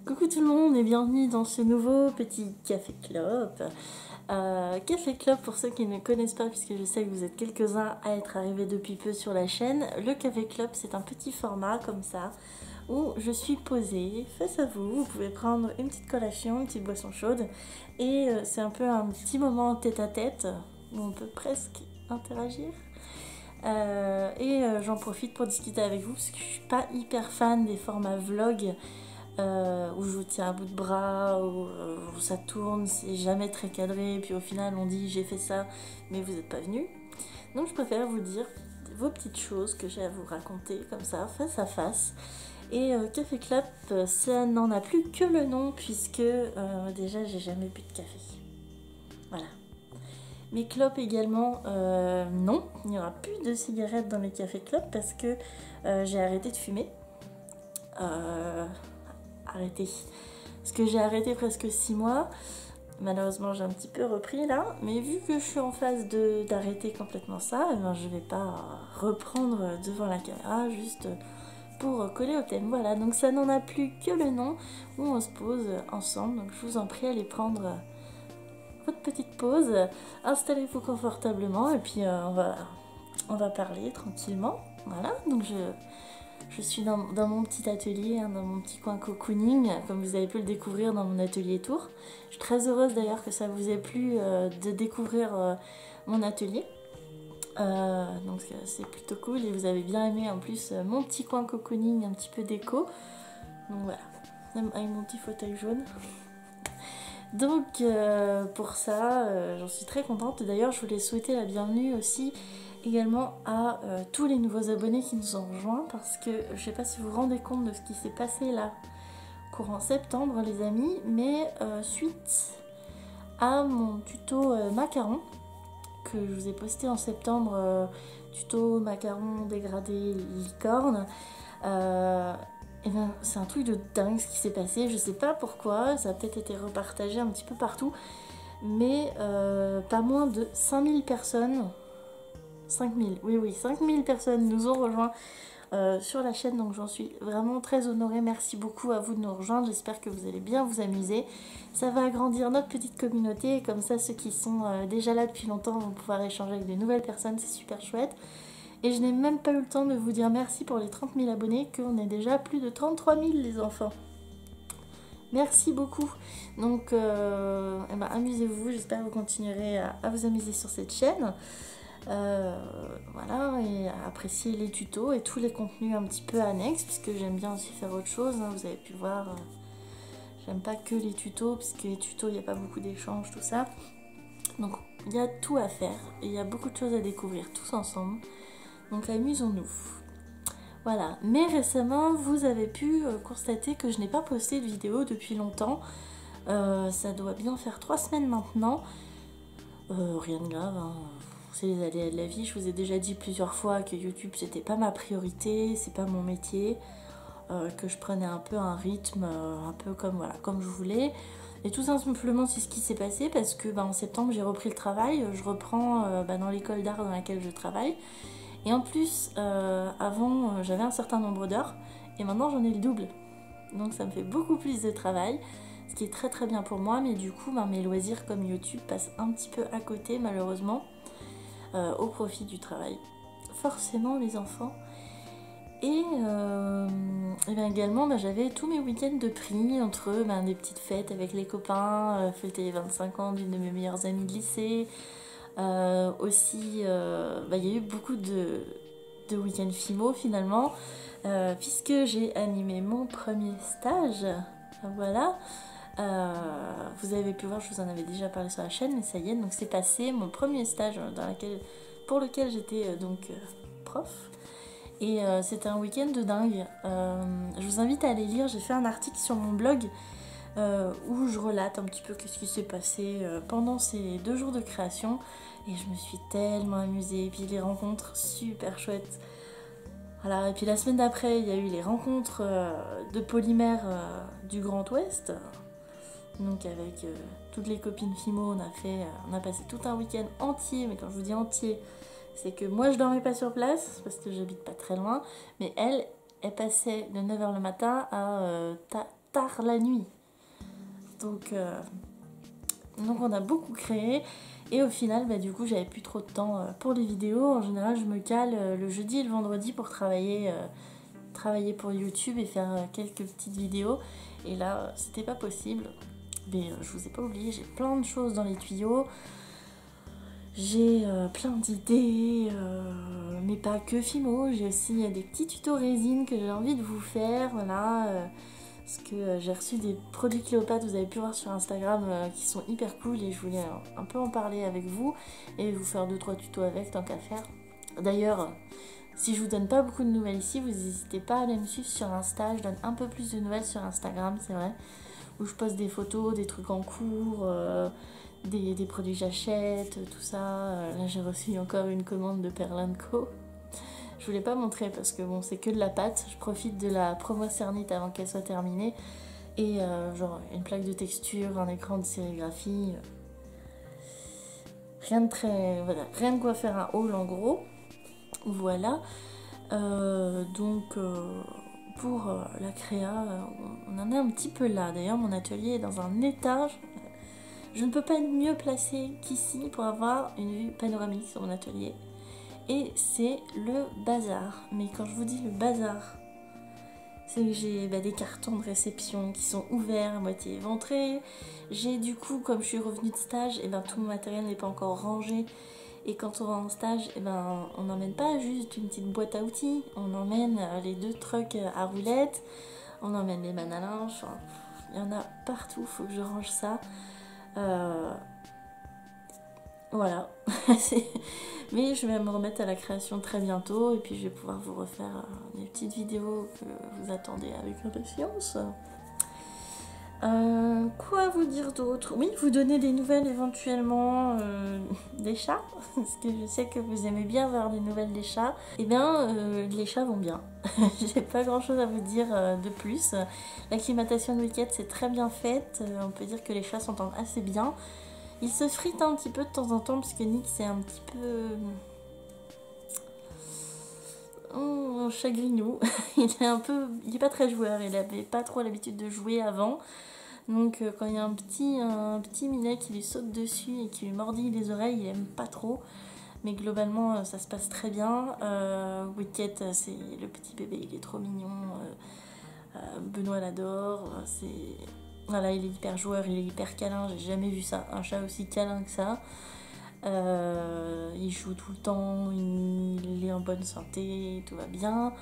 Coucou tout le monde et bienvenue dans ce nouveau petit Café Club. Café Club, pour ceux qui ne connaissent pas, puisque je sais que vous êtes quelques-uns à être arrivés depuis peu sur la chaîne, le Café Club c'est un petit format comme ça, où je suis posée face à vous. Vous pouvez prendre une petite collation, une petite boisson chaude, et c'est un peu un petit moment tête-à-tête, où on peut presque interagir. J'en profite pour discuter avec vous, parce que je suis pas hyper fan des formats vlog, où je vous tiens à bout de bras, où ça tourne, c'est jamais très cadré, et puis au final on dit j'ai fait ça, mais vous n'êtes pas venu. Donc je préfère vous dire vos petites choses que j'ai à vous raconter comme ça, face à face. Et Café Club, ça n'en a plus que le nom, puisque déjà j'ai jamais bu de café. Voilà. Mes clopes également, non, il n'y aura plus de cigarettes dans les Café Club parce que j'ai arrêté de fumer. Arrêté. Parce que j'ai arrêté presque 6 mois. Malheureusement, j'ai un petit peu repris là. Mais vu que je suis en phase d'arrêter complètement ça, eh ben, je vais pas reprendre devant la caméra juste pour coller au thème. Voilà, donc ça n'en a plus que le nom où on se pose ensemble. Donc je vous en prie, allez prendre votre petite pause. Installez-vous confortablement et puis on va parler tranquillement. Voilà, donc je suis dans mon petit atelier, dans mon petit coin cocooning, comme vous avez pu le découvrir dans mon atelier tour. Je suis très heureuse d'ailleurs que ça vous ait plu de découvrir mon atelier. Donc c'est plutôt cool et vous avez bien aimé en plus mon petit coin cocooning, un petit peu déco. Donc voilà, avec mon petit fauteuil jaune. Donc pour ça, j'en suis très contente. D'ailleurs, je voulais souhaiter la bienvenue aussi également à tous les nouveaux abonnés qui nous ont rejoints, parce que je ne sais pas si vous vous rendez compte de ce qui s'est passé là courant septembre les amis, mais suite à mon tuto macaron que je vous ai posté en septembre, tuto macaron dégradé licorne, et ben, c'est un truc de dingue ce qui s'est passé. Je sais pas pourquoi, ça a peut-être été repartagé un petit peu partout, mais pas moins de 5000 personnes, 5000, oui, 5000 personnes nous ont rejoints sur la chaîne, donc j'en suis vraiment très honorée. Merci beaucoup à vous de nous rejoindre, j'espère que vous allez bien vous amuser. Ça va agrandir notre petite communauté, comme ça ceux qui sont déjà là depuis longtemps vont pouvoir échanger avec de nouvelles personnes, c'est super chouette. Et je n'ai même pas eu le temps de vous dire merci pour les 30 000 abonnés, qu'on est déjà plus de 33 000 les enfants. Merci beaucoup. Donc amusez-vous, j'espère que vous continuerez à vous amuser sur cette chaîne. Voilà, et à apprécier les tutos et tous les contenus un petit peu annexes, puisque j'aime bien aussi faire autre chose, hein, vous avez pu voir, j'aime pas que les tutos, puisque les tutos il n'y a pas beaucoup d'échanges, tout ça, donc il y a tout à faire, et il y a beaucoup de choses à découvrir tous ensemble, donc amusons-nous. Voilà, mais récemment vous avez pu constater que je n'ai pas posté de vidéo depuis longtemps, ça doit bien faire 3 semaines maintenant, rien de grave, hein. C'est les aléas de la vie. Je vous ai déjà dit plusieurs fois que YouTube c'était pas ma priorité, c'est pas mon métier, que je prenais un peu un rythme, un peu comme voilà, comme je voulais. Et tout simplement c'est ce qui s'est passé parce que en septembre j'ai repris le travail, je reprends dans l'école d'art dans laquelle je travaille. Et en plus avant j'avais un certain nombre d'heures et maintenant j'en ai le double. Donc ça me fait beaucoup plus de travail, ce qui est très très bien pour moi, mais du coup mes loisirs comme YouTube passent un petit peu à côté malheureusement. Au profit du travail. Forcément les enfants. Et bien également j'avais tous mes week-ends de prix entre des petites fêtes avec les copains, fêter les 25 ans d'une de mes meilleures amies de lycée. Aussi il y a eu beaucoup de week-ends FIMO finalement, puisque j'ai animé mon premier stage. Voilà. Vous avez pu voir, je vous en avais déjà parlé sur la chaîne, mais ça y est, donc c'est passé mon premier stage pour lequel j'étais prof. Et c'était un week-end de dingue. Je vous invite à aller lire, j'ai fait un article sur mon blog où je relate un petit peu ce qui s'est passé pendant ces 2 jours de création. Et je me suis tellement amusée. Et puis les rencontres super chouettes. Voilà, et puis la semaine d'après, il y a eu les rencontres de polymère du Grand Ouest. Donc avec toutes les copines FIMO, on a passé tout un week-end entier, mais quand je vous dis entier, c'est que moi je dormais pas sur place, parce que j'habite pas très loin, mais elle passait de 9h le matin à tard la nuit. Donc on a beaucoup créé. Et au final, du coup, j'avais plus trop de temps pour les vidéos. En général, je me cale le jeudi et le vendredi pour travailler pour YouTube et faire quelques petites vidéos. Et là, c'était pas possible. Mais je vous ai pas oublié, j'ai plein de choses dans les tuyaux. J'ai plein d'idées, mais pas que Fimo. J'ai aussi des petits tutos résine que j'ai envie de vous faire. Voilà, parce que j'ai reçu des produits Cléopâtre, vous avez pu voir sur Instagram, qui sont hyper cool. Et je voulais un peu en parler avec vous et vous faire 2-3 tutos avec, tant qu'à faire. D'ailleurs, si je vous donne pas beaucoup de nouvelles ici, vous n'hésitez pas à aller me suivre sur Insta. Je donne un peu plus de nouvelles sur Instagram, c'est vrai. Où je poste des photos, des trucs en cours, des produits que j'achète, tout ça. Là, j'ai reçu encore une commande de Perlin Co. Je voulais pas montrer parce que bon, c'est que de la pâte. Je profite de la promo Cernite avant qu'elle soit terminée. Et genre une plaque de texture, un écran de sérigraphie. Rien de très... Voilà, rien de quoi faire un haul en gros. Voilà. Pour la créa, on en est un petit peu là. D'ailleurs, mon atelier est dans un étage. Je ne peux pas être mieux placée qu'ici pour avoir une vue panoramique sur mon atelier. Et c'est le bazar. Mais quand je vous dis le bazar, c'est que j'ai des cartons de réception qui sont ouverts à moitié éventrés. J'ai du coup, comme je suis revenue de stage, tout mon matériel n'est pas encore rangé. Et quand on va en stage, on n'emmène pas juste une petite boîte à outils. On emmène les 2 trucks à roulettes. On emmène les mannes à linge. Enfin, il y en a partout, il faut que je range ça. Voilà. Mais je vais me remettre à la création très bientôt. Et puis je vais pouvoir vous refaire des petites vidéos que vous attendez avec impatience. Quoi vous dire d'autre? Oui, vous donner des nouvelles éventuellement des chats, parce que je sais que vous aimez bien voir des nouvelles des chats. Eh bien, les chats vont bien. J'ai pas grand chose à vous dire de plus. L'acclimatation de Wicked c'est très bien faite. On peut dire que les chats s'entendent assez bien. Ils se fritent un petit peu de temps en temps, parce que Nick c'est un petit peu... un chagrinou. Il est pas très joueur, il avait pas trop l'habitude de jouer avant. Donc quand il y a un petit minet qui lui saute dessus et qui lui mordille les oreilles, il aime pas trop. Mais globalement ça se passe très bien. Wicket, c'est le petit bébé, il est trop mignon. Benoît l'adore. Voilà, il est hyper joueur, il est hyper câlin. J'ai jamais vu ça, un chat aussi câlin que ça. Il joue tout le temps, il est en bonne santé, tout va bien.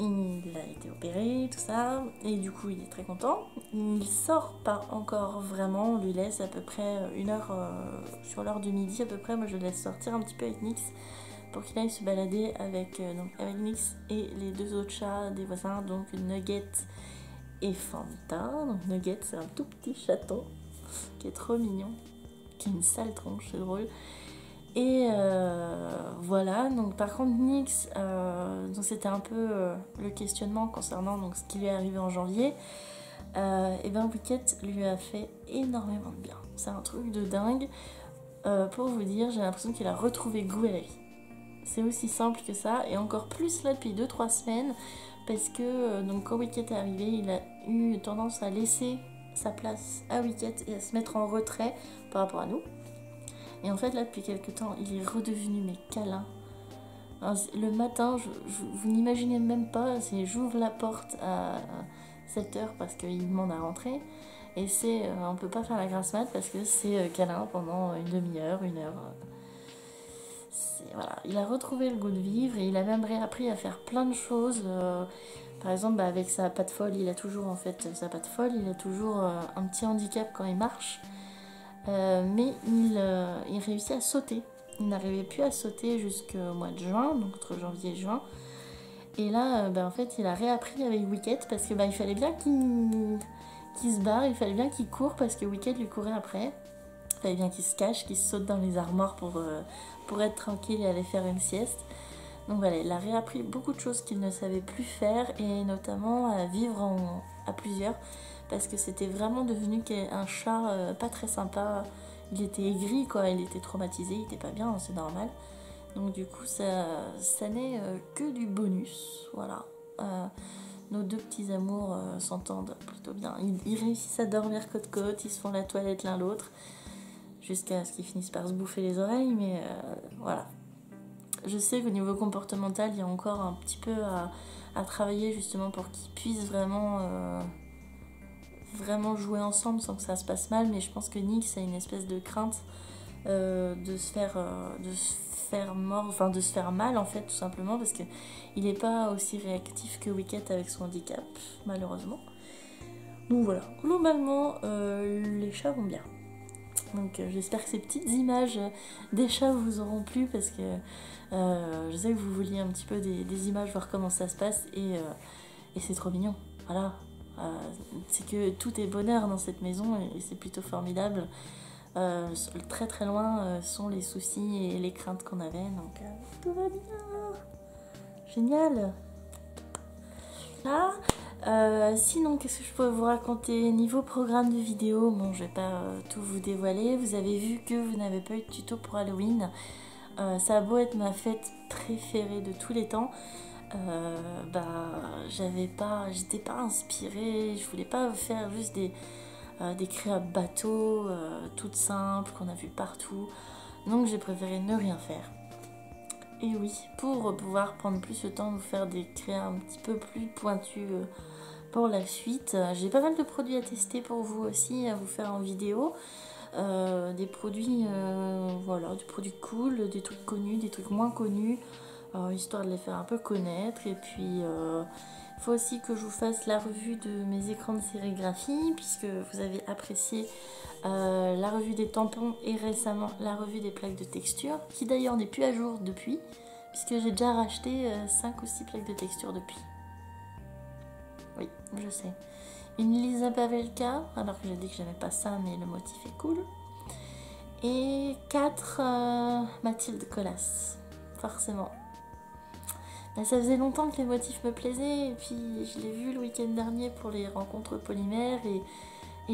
Il a été opéré, tout ça, et du coup il est très content. Il sort pas encore vraiment, on lui laisse à peu près 1 heure sur l'heure de midi à peu près. Moi je le laisse sortir un petit peu avec Nix pour qu'il aille se balader avec Nix et les 2 autres chats des voisins, donc Nugget et Fanta. Donc Nugget c'est un tout petit chaton qui est trop mignon, qui a une sale tronche, c'est drôle. Et voilà, donc par contre Nix, donc c'était un peu le questionnement concernant ce qui lui est arrivé en janvier. Et Wicket lui a fait énormément de bien. C'est un truc de dingue. Pour vous dire, j'ai l'impression qu'il a retrouvé goût à la vie. C'est aussi simple que ça, et encore plus là depuis 2-3 semaines, parce que quand Wicket est arrivé, il a eu tendance à laisser sa place à Wicket et à se mettre en retrait par rapport à nous. Et en fait là depuis quelques temps il est redevenu câlin. Alors, le matin vous n'imaginez même pas, j'ouvre la porte à 7h parce qu'il demande à rentrer. Et on peut pas faire la grasse mat parce que c'est câlin pendant une demi-heure, 1 heure. Voilà, il a retrouvé le goût de vivre et il a même réappris à faire plein de choses. Par exemple avec sa patte folle, il a toujours sa patte folle, il a toujours un petit handicap quand il marche. Mais il réussit à sauter. Il n'arrivait plus à sauter jusqu'au mois de juin, donc entre janvier et juin. Et là, en fait, il a réappris avec Wicket parce que il fallait bien qu'il se barre, il fallait bien qu'il court parce que Wicket lui courait après. Il fallait bien qu'il se cache, qu'il saute dans les armoires pour être tranquille et aller faire une sieste. Donc voilà, il a réappris beaucoup de choses qu'il ne savait plus faire et notamment à vivre à plusieurs. Parce que c'était vraiment devenu un chat pas très sympa. Il était aigri, quoi, il était traumatisé, il était pas bien, c'est normal. Donc du coup, ça n'est que du bonus, voilà. nos deux petits amours s'entendent plutôt bien. Ils réussissent à dormir côte-côte, ils se font la toilette l'un l'autre, jusqu'à ce qu'ils finissent par se bouffer les oreilles, mais voilà. Je sais qu'au niveau comportemental, il y a encore un petit peu à travailler justement pour qu'ils puissent vraiment jouer ensemble sans que ça se passe mal, mais je pense que Nick, a une espèce de crainte de se faire mal en fait, tout simplement parce que il n'est pas aussi réactif que Wicket avec son handicap, malheureusement. Donc voilà, globalement les chats vont bien. Donc j'espère que ces petites images des chats vous auront plu, parce que je sais que vous vouliez un petit peu des images, voir comment ça se passe, et c'est trop mignon. Voilà, c'est que tout est bonheur dans cette maison et c'est plutôt formidable. Très très loin sont les soucis et les craintes qu'on avait, donc tout va bien. Génial. Là, sinon, qu'est-ce que je peux vous raconter niveau programme de vidéo? Bon, je vais pas tout vous dévoiler. Vous avez vu que vous n'avez pas eu de tuto pour Halloween. Ça a beau être ma fête préférée de tous les temps, j'étais pas inspirée. Je voulais pas faire juste des créas bateaux toutes simples qu'on a vu partout, donc j'ai préféré ne rien faire. Et oui, pour pouvoir prendre plus le temps de vous faire des créas un petit peu plus pointus pour la suite, j'ai pas mal de produits à tester pour vous aussi, à vous faire en vidéo. Des produits voilà, des produits cool, des trucs connus, des trucs moins connus, histoire de les faire un peu connaître. Et puis il faut aussi que je vous fasse la revue de mes écrans de sérigraphie, puisque vous avez apprécié la revue des tampons et récemment la revue des plaques de texture, qui d'ailleurs n'est plus à jour depuis, puisque j'ai déjà racheté 5 ou 6 plaques de texture depuis. Oui, je sais. Une Lisa Pavelka, alors que j'ai dit que j'aimais pas ça, mais le motif est cool. Et 4 Mathilde Colas, forcément. Mais ça faisait longtemps que les motifs me plaisaient, et puis je l'ai vu le week-end dernier pour les rencontres polymères, et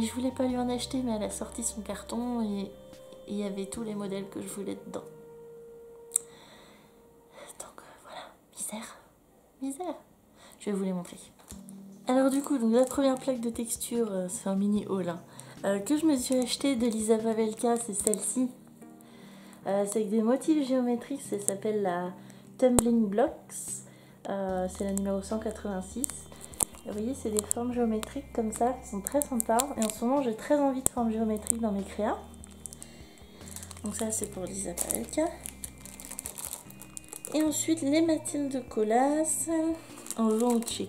je voulais pas lui en acheter, mais elle a sorti son carton, et il y avait tous les modèles que je voulais dedans. Donc voilà, misère. Je vais vous les montrer. Alors du coup, donc la première plaque de texture, c'est un mini haul que je me suis acheté de Lisa Pavelka, c'est celle-ci. C'est avec des motifs géométriques, ça s'appelle la Tumbling Blocks. C'est la numéro 186. Et vous voyez, c'est des formes géométriques comme ça qui sont très sympas. Et en ce moment, j'ai très envie de formes géométriques dans mes créas. Donc ça, c'est pour Lisa Pavelka. Et ensuite, les Mathilde Colas en vente chez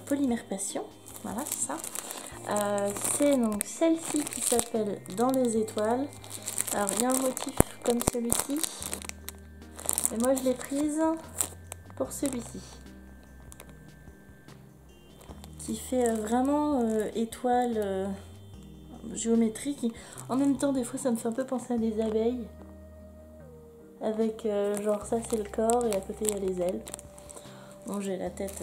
Polymère Passion. Voilà, c'est ça. C'est donc celle-ci qui s'appelle Dans les étoiles. Alors, il y a un motif comme celui-ci. Et moi, je l'ai prise pour celui-ci. Qui fait vraiment étoile géométrique. En même temps, des fois, ça me fait un peu penser à des abeilles. Avec genre ça, c'est le corps et à côté, il y a les ailes. Bon, j'ai la tête...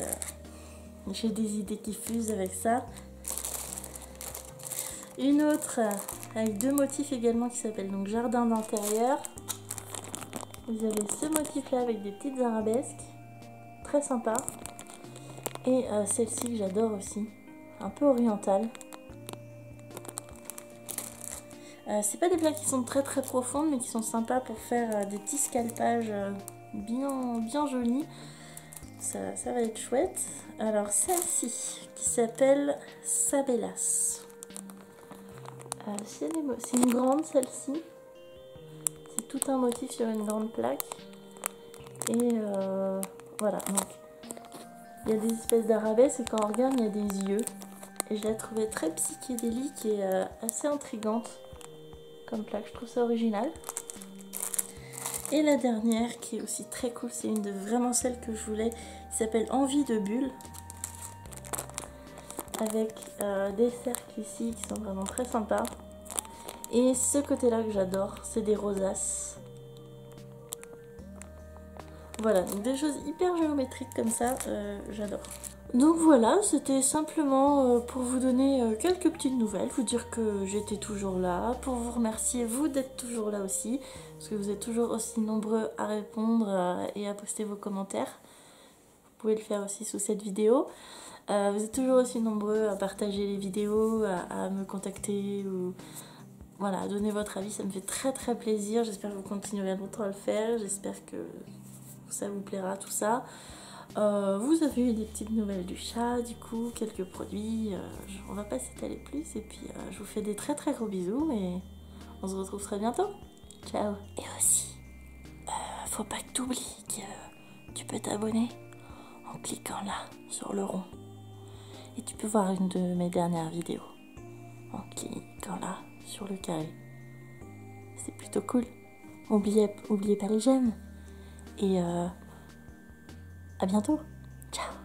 j'ai des idées qui fusent avec ça. Une autre avec deux motifs également qui s'appelle donc Jardin d'intérieur. Vous avez ce motif là avec des petites arabesques, très sympa. Et celle-ci que j'adore aussi, un peu orientale. C'est pas des plaques qui sont très très profondes, mais qui sont sympas pour faire des petits scalpages bien jolis. Ça va être chouette. Alors celle-ci qui s'appelle Sabellas. C'est une grande, celle-ci. C'est tout un motif sur une grande plaque. Et voilà, donc il y a des espèces d'arabesques et quand on regarde, il y a des yeux. Et je la trouvais très psychédélique et assez intrigante comme plaque. Je trouve ça original. Et la dernière qui est aussi très cool, c'est une de vraiment celles que je voulais, qui s'appelle Envie de bulle. Avec des cercles ici qui sont vraiment très sympas. Et ce côté-là que j'adore, c'est des rosaces. Voilà, donc des choses hyper géométriques comme ça, j'adore. Donc voilà, c'était simplement pour vous donner quelques petites nouvelles, vous dire que j'étais toujours là, pour vous remercier vous d'être toujours là aussi, parce que vous êtes toujours aussi nombreux à répondre et à poster vos commentaires. Vous pouvez le faire aussi sous cette vidéo. Vous êtes toujours aussi nombreux à partager les vidéos, à me contacter ou voilà, à donner votre avis, ça me fait très très plaisir. J'espère que vous continuerez longtemps à le faire, j'espère que ça vous plaira tout ça. Vous avez eu des petites nouvelles du chat, du coup, quelques produits, on va pas s'étaler plus et puis je vous fais des très très gros bisous et on se retrouve très bientôt. Ciao. Et aussi, faut pas que t'oublies que tu peux t'abonner en cliquant là, sur le rond. Et tu peux voir une de mes dernières vidéos en cliquant là, sur le carré. C'est plutôt cool. Oubliez pas les j'aime. Et à bientôt. Ciao.